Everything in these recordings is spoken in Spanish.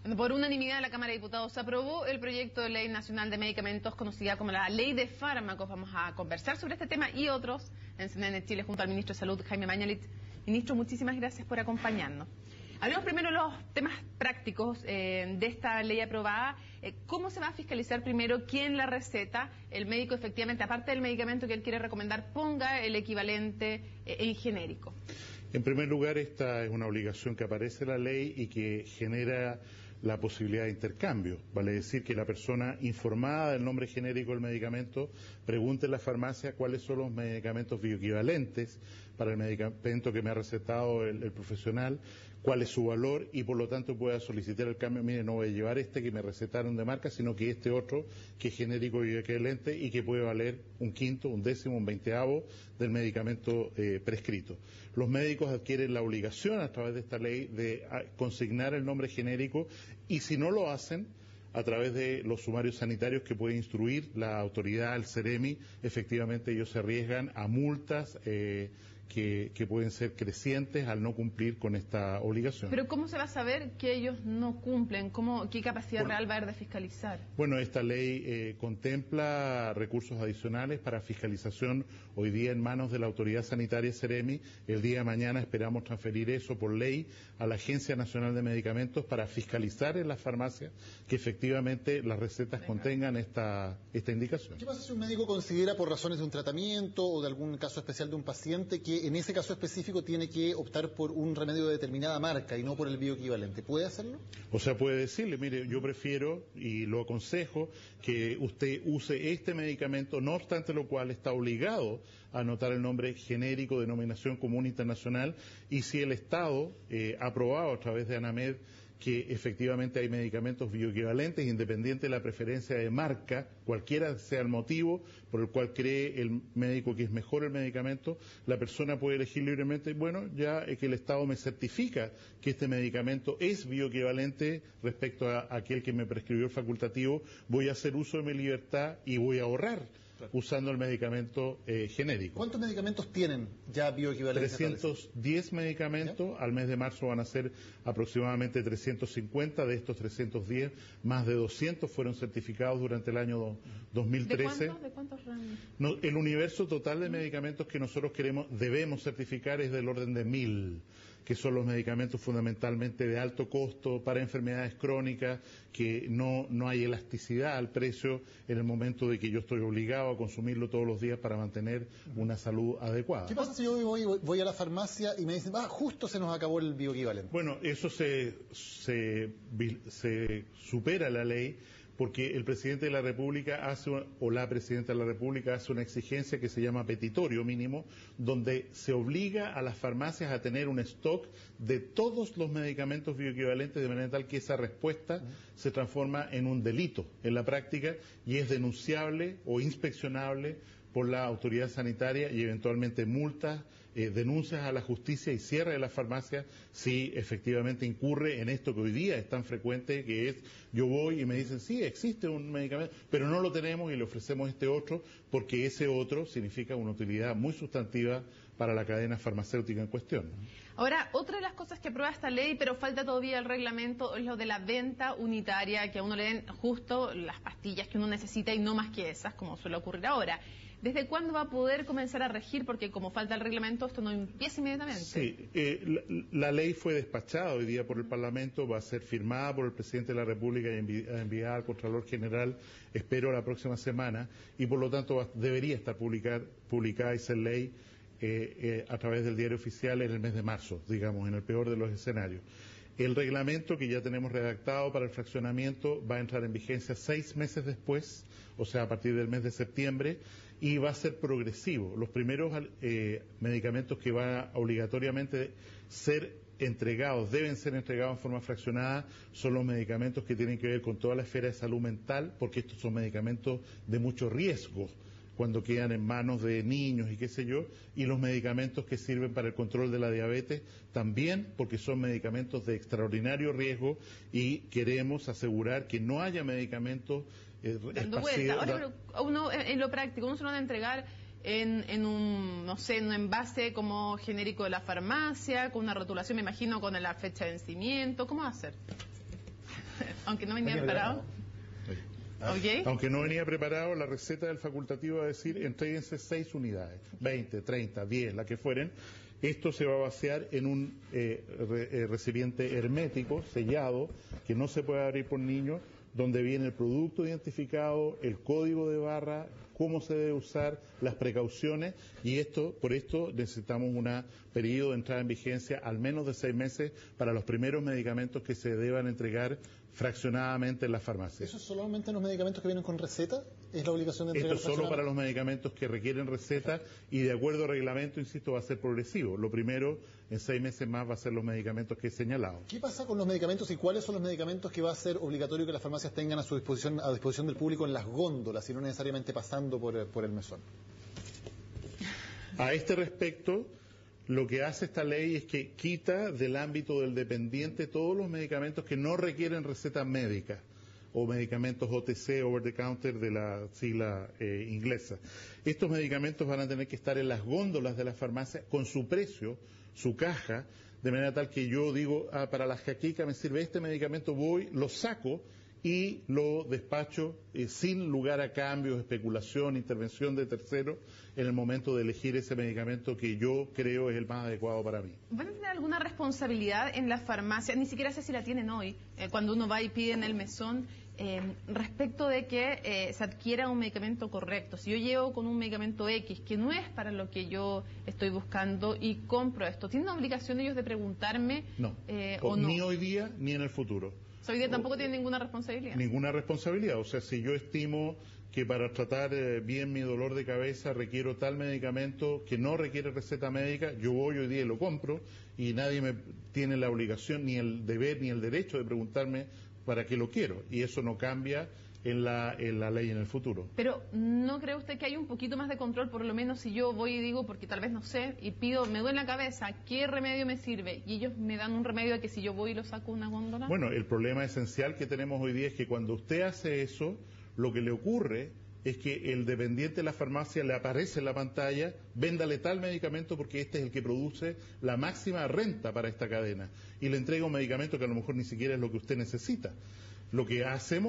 Por unanimidad, la Cámara de Diputados aprobó el proyecto de Ley Nacional de Medicamentos, conocida como la Ley de Fármacos. Vamos a conversar sobre este tema y otros en CNN Chile junto al Ministro de Salud, Jaime Mañalich. Ministro, muchísimas gracias por acompañarnos. Hablemos primero de los temas prácticos de esta ley aprobada. ¿Cómo se va a fiscalizar primero quién la receta? El médico, efectivamente, aparte del medicamento que él quiere recomendar, ponga el equivalente en genérico. En primer lugar, esta es una obligación que aparece en la ley y que genera la posibilidad de intercambio. Vale decir que la persona informada del nombre genérico del medicamento pregunte en la farmacia cuáles son los medicamentos bioequivalentes para el medicamento que me ha recetado el profesional, cuál es su valor y por lo tanto pueda solicitar el cambio. Mire, no voy a llevar este que me recetaron de marca, sino que este otro que es genérico bioequivalente y que puede valer un quinto, un décimo, un veinteavo del medicamento prescrito. Los médicos adquieren la obligación a través de esta ley de consignar el nombre genérico y si no lo hacen, a través de los sumarios sanitarios que puede instruir la autoridad, el CEREMI, efectivamente ellos se arriesgan a multas que pueden ser crecientes al no cumplir con esta obligación. Pero ¿cómo se va a saber que ellos no cumplen? ¿Qué capacidad real va a haber de fiscalizar? Bueno, esta ley contempla recursos adicionales para fiscalización hoy día en manos de la autoridad sanitaria CEREMI. El día de mañana esperamos transferir eso por ley a la Agencia Nacional de Medicamentos para fiscalizar en las farmacias que efectivamente las recetas contengan esta indicación. ¿Qué pasa si un médico considera por razones de un tratamiento o de algún caso especial de un paciente que en ese caso específico tiene que optar por un remedio de determinada marca y no por el bioequivalente? ¿Puede hacerlo? O sea, puede decirle, mire, yo prefiero y lo aconsejo que usted use este medicamento, no obstante lo cual está obligado a anotar el nombre genérico, denominación común internacional, y si el Estado ha aprobado a través de ANAMED que efectivamente hay medicamentos bioequivalentes, independiente de la preferencia de marca, cualquiera sea el motivo por el cual cree el médico que es mejor el medicamento, la persona puede elegir libremente, bueno, ya es que el Estado me certifica que este medicamento es bioequivalente respecto a aquel que me prescribió el facultativo, voy a hacer uso de mi libertad y voy a ahorrar usando el medicamento genérico. ¿Cuántos medicamentos tienen ya bioequivalentes? 310 medicamentos, ¿ya? Al mes de marzo van a ser aproximadamente 350, de estos 310, más de 200 fueron certificados durante el año 2013. ¿De cuántos rangos? No, el universo total de medicamentos que nosotros debemos certificar es del orden de 1000, que son los medicamentos fundamentalmente de alto costo para enfermedades crónicas, que no hay elasticidad al precio en el momento de que yo estoy obligado a consumirlo todos los días para mantener una salud adecuada. ¿Qué pasa si yo voy a la farmacia y me dicen, justo se nos acabó el bioequivalente? Bueno, eso se supera la ley, porque el presidente de la República o la presidenta de la República hace una exigencia que se llama petitorio mínimo, donde se obliga a las farmacias a tener un stock de todos los medicamentos bioequivalentes, de manera tal que esa respuesta se transforma en un delito en la práctica y es denunciable o inspeccionable por la autoridad sanitaria y eventualmente multas, denuncias a la justicia y cierre de las farmacias si efectivamente incurre en esto que hoy día es tan frecuente, que es yo voy y me dicen sí, existe un medicamento, pero no lo tenemos y le ofrecemos este otro, porque ese otro significa una utilidad muy sustantiva para la cadena farmacéutica en cuestión. Ahora, otra de las cosas que aprueba esta ley, pero falta todavía el reglamento, es lo de la venta unitaria, que a uno le den justo las pastillas que uno necesita y no más que esas, como suele ocurrir ahora. ¿Desde cuándo va a poder comenzar a regir? Porque como falta el reglamento, esto no empieza inmediatamente. Sí, la ley fue despachada hoy día por el Parlamento, va a ser firmada por el Presidente de la República y enviada al Contralor General, espero la próxima semana, y por lo tanto debería estar publicada esa ley a través del diario oficial en el mes de marzo, digamos, en el peor de los escenarios. El reglamento que ya tenemos redactado para el fraccionamiento va a entrar en vigencia 6 meses después, o sea, a partir del mes de septiembre, y va a ser progresivo. Los primeros medicamentos que van a obligatoriamente ser entregados, deben ser entregados en forma fraccionada, son los medicamentos que tienen que ver con toda la esfera de salud mental, porque estos son medicamentos de mucho riesgo cuando quedan en manos de niños y qué sé yo, y los medicamentos que sirven para el control de la diabetes también, porque son medicamentos de extraordinario riesgo y queremos asegurar que no haya medicamentos dando vuelta. Ahora, pero uno, en lo práctico, uno se lo van a entregar en un, no sé, en un envase como genérico de la farmacia, con una rotulación, me imagino, con la fecha de vencimiento. ¿Cómo va a ser? Aunque no venía preparado. Okay. Aunque no venía preparado, la receta del facultativo va a decir, entréguense 6 unidades, 20, 30, 10, la que fueren. Esto se va a vaciar en un recipiente hermético, sellado, que no se puede abrir por niños, donde viene el producto identificado, el código de barra, cómo se debe usar, las precauciones, y por esto necesitamos un periodo de entrada en vigencia al menos de 6 meses para los primeros medicamentos que se deban entregar fraccionadamente en las farmacias. ¿Eso es solamente en los medicamentos que vienen con receta? ¿Es la obligación de entregar? Esto es solo para los medicamentos que requieren receta y de acuerdo al reglamento, insisto, va a ser progresivo. Lo primero, en 6 meses más, va a ser los medicamentos que he señalado. ¿Qué pasa con los medicamentos y cuáles son los medicamentos que va a ser obligatorio que las farmacias tengan a disposición del público en las góndolas y no necesariamente pasando por el mesón? A este respecto, lo que hace esta ley es que quita del ámbito del dependiente todos los medicamentos que no requieren receta médica o medicamentos OTC, over the counter, de la sigla inglesa. Estos medicamentos van a tener que estar en las góndolas de la farmacia con su precio, su caja, de manera tal que yo digo, para la jaqueca me sirve este medicamento, voy, lo saco y lo despacho sin lugar a cambios, especulación, intervención de terceros en el momento de elegir ese medicamento que yo creo es el más adecuado para mí. ¿Van a tener alguna responsabilidad en la farmacia? Ni siquiera sé si la tienen hoy, cuando uno va y pide en el mesón, respecto de que se adquiera un medicamento correcto. Si yo llego con un medicamento X que no es para lo que yo estoy buscando y compro esto, ¿tienen la obligación ellos de preguntarme? No, o no? Ni hoy día ni en el futuro. Hoy día tampoco tiene ninguna responsabilidad. Ninguna responsabilidad. O sea, si yo estimo que para tratar bien mi dolor de cabeza requiero tal medicamento que no requiere receta médica, yo voy hoy día y lo compro y nadie me tiene la obligación, ni el deber, ni el derecho de preguntarme para qué lo quiero. Y eso no cambia en la ley en el futuro. Pero ¿no cree usted que hay un poquito más de control, por lo menos si yo voy y digo, porque tal vez no sé, y pido, me duele la cabeza, ¿qué remedio me sirve? Y ellos me dan un remedio que si yo voy y lo saco una góndola. Bueno, el problema esencial que tenemos hoy día es que cuando usted hace eso, lo que le ocurre es que el dependiente de la farmacia le aparece en la pantalla, véndale tal medicamento porque este es el que produce la máxima renta para esta cadena, y le entrega un medicamento que a lo mejor ni siquiera es lo que usted necesita. Lo que hace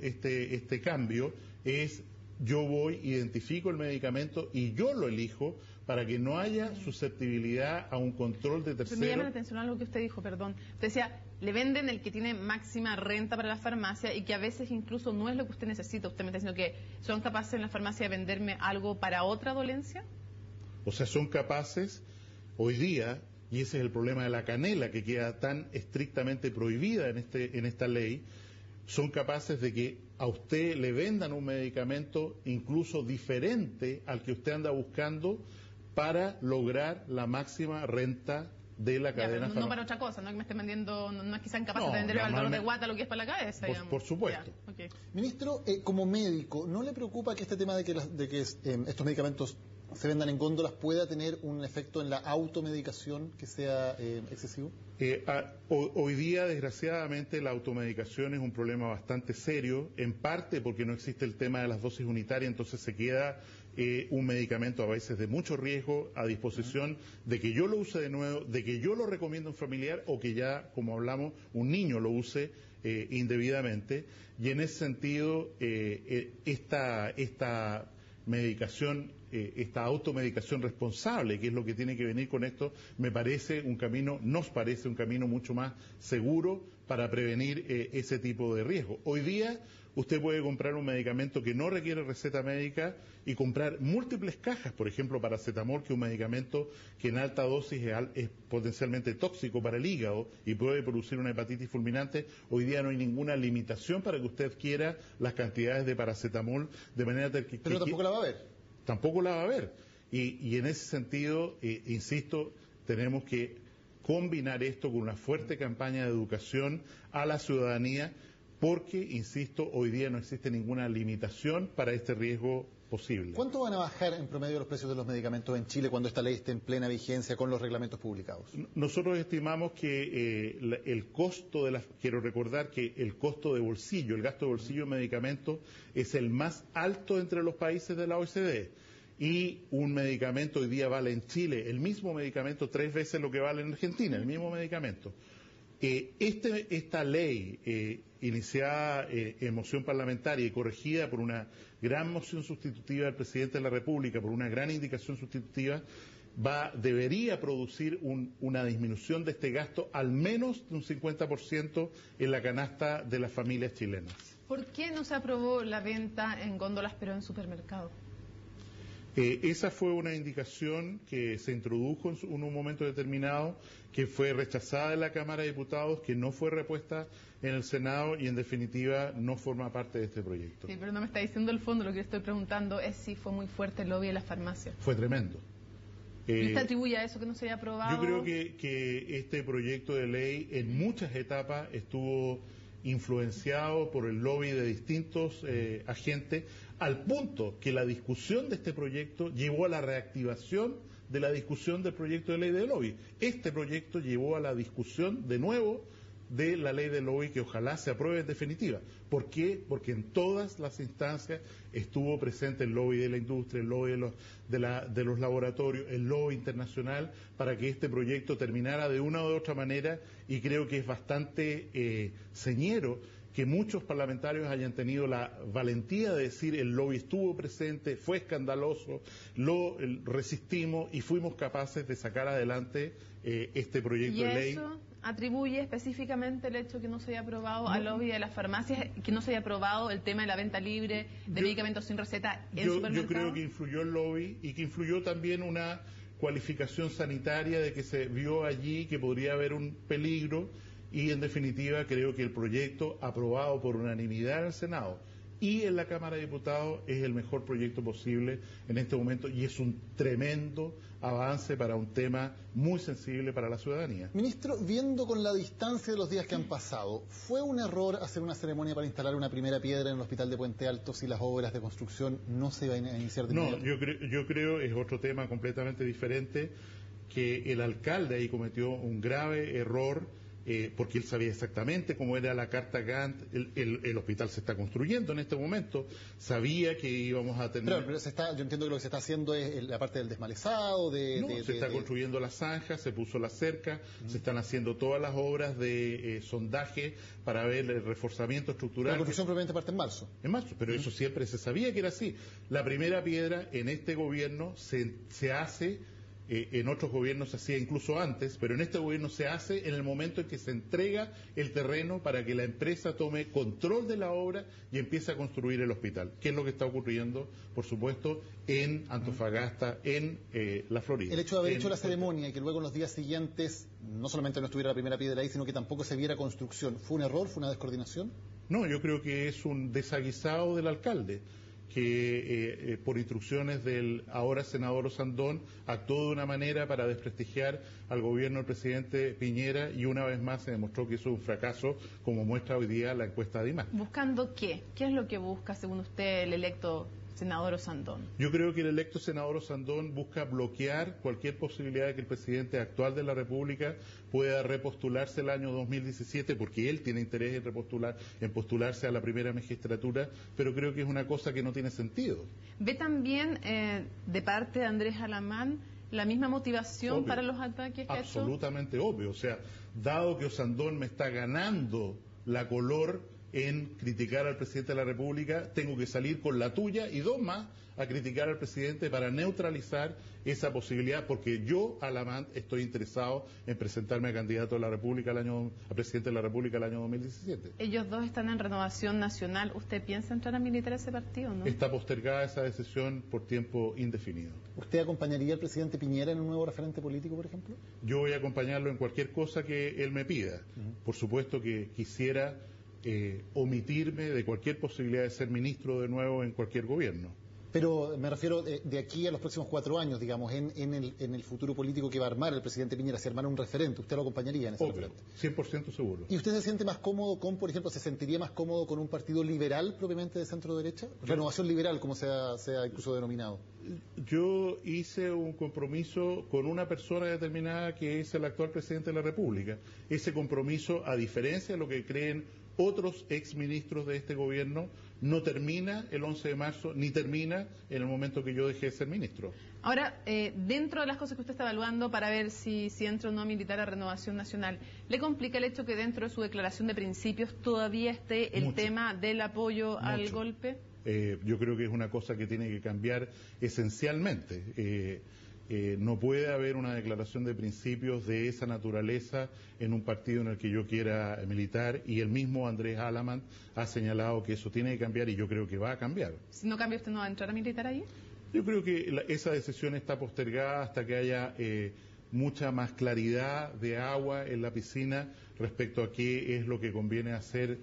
este cambio es, yo voy, identifico el medicamento y yo lo elijo para que no haya susceptibilidad a un control de terceros. Me llama la atención algo que usted dijo, perdón. Usted decía, le venden el que tiene máxima renta para la farmacia y que a veces incluso no es lo que usted necesita. Usted me está diciendo que son capaces en la farmacia de venderme algo para otra dolencia. O sea, son capaces hoy día, y ese es el problema de la canela, que queda tan estrictamente prohibida en esta ley, son capaces de que a usted le vendan un medicamento incluso diferente al que usted anda buscando para lograr la máxima renta de la cadena farmacéutica. No para otra cosa, no es que me estén vendiendo, no es que sean capaces de venderle al dolor de guata lo que es para la cabeza. Por supuesto. Ya, okay. Ministro, como médico, ¿no le preocupa que este tema de que estos medicamentos se vendan en góndolas pueda tener un efecto en la automedicación que sea excesivo? Hoy día, desgraciadamente, la automedicación es un problema bastante serio, en parte porque no existe el tema de las dosis unitarias, entonces se queda un medicamento a veces de mucho riesgo a disposición de que yo lo use de nuevo, de que yo lo recomiendo a un familiar o que ya, como hablamos, un niño lo use indebidamente. Y en ese sentido, esta medicación, esta automedicación responsable, que es lo que tiene que venir con esto, nos parece un camino mucho más seguro para prevenir ese tipo de riesgo. Hoy día usted puede comprar un medicamento que no requiere receta médica y comprar múltiples cajas, por ejemplo, paracetamol, que es un medicamento que en alta dosis es potencialmente tóxico para el hígado y puede producir una hepatitis fulminante. Hoy día no hay ninguna limitación para que usted adquiera las cantidades de paracetamol de manera tal que... Pero tampoco la va a ver. Tampoco la va a ver. Y en ese sentido, insisto, tenemos que combinar esto con una fuerte campaña de educación a la ciudadanía, porque, insisto, hoy día no existe ninguna limitación para este riesgo posible. ¿Cuánto van a bajar en promedio los precios de los medicamentos en Chile cuando esta ley esté en plena vigencia con los reglamentos publicados? Nosotros estimamos que el costo quiero recordar que el costo de bolsillo, el gasto de bolsillo en medicamentos es el más alto entre los países de la OECD. Y un medicamento hoy día vale en Chile, el mismo medicamento 3 veces lo que vale en Argentina, el mismo medicamento. Esta ley, iniciada en moción parlamentaria y corregida por una gran moción sustitutiva del presidente de la República, por una gran indicación sustitutiva, debería producir una disminución de este gasto al menos de un 50% en la canasta de las familias chilenas. ¿Por qué no se aprobó la venta en góndolas pero en supermercados? Esa fue una indicación que se introdujo en un momento determinado, que fue rechazada en la Cámara de Diputados, que no fue repuesta en el Senado y en definitiva no forma parte de este proyecto. Sí, pero no me está diciendo el fondo, lo que estoy preguntando es si fue muy fuerte el lobby de las farmacias. Fue tremendo. ¿Y usted atribuye a eso que no se haya aprobado? Yo creo que este proyecto de ley en muchas etapas estuvo influenciado por el lobby de distintos agentes, al punto que la discusión de este proyecto llevó a la reactivación de la discusión del proyecto de ley de lobby. Este proyecto llevó a la discusión de nuevo de la ley de lobby, que ojalá se apruebe en definitiva. ¿Por qué? Porque en todas las instancias estuvo presente el lobby de la industria, el lobby de los laboratorios, el lobby internacional, para que este proyecto terminara de una u otra manera, y creo que es bastante señero que muchos parlamentarios hayan tenido la valentía de decir el lobby estuvo presente, fue escandaloso, lo resistimos y fuimos capaces de sacar adelante este proyecto de ley. ¿Y eso atribuye específicamente el hecho que no se haya aprobado al lobby de las farmacias, que no se haya aprobado el tema de la venta libre de medicamentos sin receta en supermercados? Yo creo que influyó el lobby y que influyó también una cualificación sanitaria de que se vio allí que podría haber un peligro. Y en definitiva creo que el proyecto aprobado por unanimidad en el Senado y en la Cámara de Diputados es el mejor proyecto posible en este momento y es un tremendo avance para un tema muy sensible para la ciudadanía. Ministro, viendo con la distancia de los días que han pasado, ¿fue un error hacer una ceremonia para instalar una primera piedra en el Hospital de Puente Alto si las obras de construcción no se van a iniciar de inmediato? No, yo creo es otro tema completamente diferente, que el alcalde ahí cometió un grave error. Porque él sabía exactamente cómo era la carta Gantt, el hospital se está construyendo en este momento, sabía que íbamos a tener... Pero yo entiendo que lo que se está haciendo es la parte del desmalezado, se está construyendo la zanja, se puso la cerca, se están haciendo todas las obras de sondaje para ver el reforzamiento estructural. La construcción probablemente parte en marzo. En marzo, pero eso siempre se sabía que era así. La primera piedra en este gobierno se hace... en otros gobiernos se hacía incluso antes, pero en este gobierno se hace en el momento en que se entrega el terreno para que la empresa tome control de la obra y empiece a construir el hospital, que es lo que está ocurriendo, por supuesto, en Antofagasta, en la Florida. El hecho de haber hecho la ceremonia y que luego en los días siguientes no solamente no estuviera la primera piedra ahí, sino que tampoco se viera construcción, ¿fue un error, fue una descoordinación? No, yo creo que es un desaguisado del alcalde, que por instrucciones del ahora senador Osandón actuó de una manera para desprestigiar al gobierno del presidente Piñera, y una vez más se demostró que eso es un fracaso, como muestra hoy día la encuesta de IMAG. ¿Buscando qué? ¿Qué es lo que busca, según usted, el electo senador Osandón? Yo creo que el electo senador Osandón busca bloquear cualquier posibilidad de que el presidente actual de la República pueda repostularse el año 2017, porque él tiene interés en postularse a la primera magistratura, pero creo que es una cosa que no tiene sentido. ¿Ve también de parte de Andrés Alamán la misma motivación para los ataques que ha hecho? Absolutamente obvio. O sea, dado que Osandón me está ganando la color en criticar al presidente de la República, tengo que salir con la tuya y dos más a criticar al presidente para neutralizar esa posibilidad, porque yo, Alamán, estoy interesado en presentarme a candidato a presidente de la República el año 2017. Ellos dos están en Renovación Nacional. ¿Usted piensa entrar a militar ese partido, no? Está postergada esa decisión por tiempo indefinido. ¿Usted acompañaría al presidente Piñera en un nuevo referente político, por ejemplo? Yo voy a acompañarlo en cualquier cosa que él me pida. Por supuesto que quisiera omitirme de cualquier posibilidad de ser ministro de nuevo en cualquier gobierno. Pero me refiero de aquí a los próximos 4 años, digamos, en el futuro político que va a armar el presidente Piñera, si armara un referente, ¿usted lo acompañaría en ese referente? 100% seguro. ¿Y usted se siente más cómodo con, por ejemplo, se sentiría más cómodo con un partido liberal propiamente de centro-derecha? Renovación liberal, como sea incluso denominado. Yo hice un compromiso con una persona determinada que es el actual presidente de la República. Ese compromiso, a diferencia de lo que creen otros exministros de este gobierno, no termina el 11 de marzo, ni termina en el momento que yo dejé de ser ministro. Ahora, dentro de las cosas que usted está evaluando para ver si entra o no a militar a Renovación Nacional, ¿le complica el hecho que dentro de su declaración de principios todavía esté el tema del apoyo al golpe? Yo creo que es una cosa que tiene que cambiar esencialmente. No puede haber una declaración de principios de esa naturaleza en un partido en el que yo quiera militar, y el mismo Andrés Alamán ha señalado que eso tiene que cambiar, y yo creo que va a cambiar. Si no cambia, ¿usted no va a entrar a militar ahí? Yo creo que esa decisión está postergada hasta que haya mucha más claridad de agua en la piscina respecto a qué es lo que conviene hacer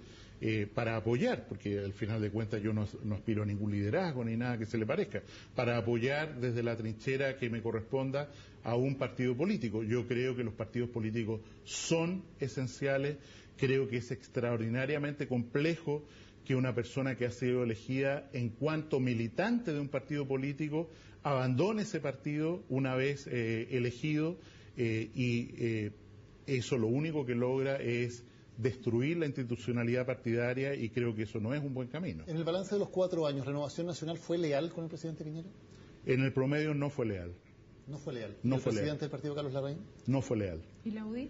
para apoyar, porque al final de cuentas yo no aspiro a ningún liderazgo ni nada que se le parezca, para apoyar desde la trinchera que me corresponda a un partido político. Yo creo que los partidos políticos son esenciales, creo que es extraordinariamente complejo que una persona que ha sido elegida en cuanto militante de un partido político abandone ese partido una vez elegido, y eso lo único que logra es destruir la institucionalidad partidaria, y creo que eso no es un buen camino. En el balance de los 4 años, ¿Renovación Nacional fue leal con el presidente Piñera? En el promedio no fue leal. No fue leal. No ¿El fue presidente leal. del partido, Carlos Larraín? No fue leal. ¿Y la UDI?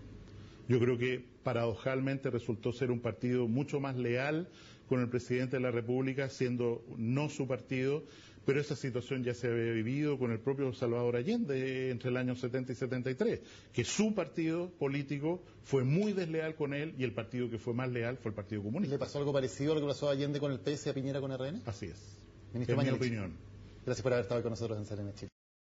Yo creo que paradojalmente resultó ser un partido mucho más leal con el presidente de la República, siendo no su partido, pero esa situación ya se había vivido con el propio Salvador Allende entre el año 70 y 73, que su partido político fue muy desleal con él, y el partido que fue más leal fue el Partido Comunista. ¿Le pasó algo parecido a lo que pasó a Allende con el PS y a Piñera con RN? Así es. Ministro En mi Mañalich, opinión. gracias por haber estado con nosotros en CNN Chile.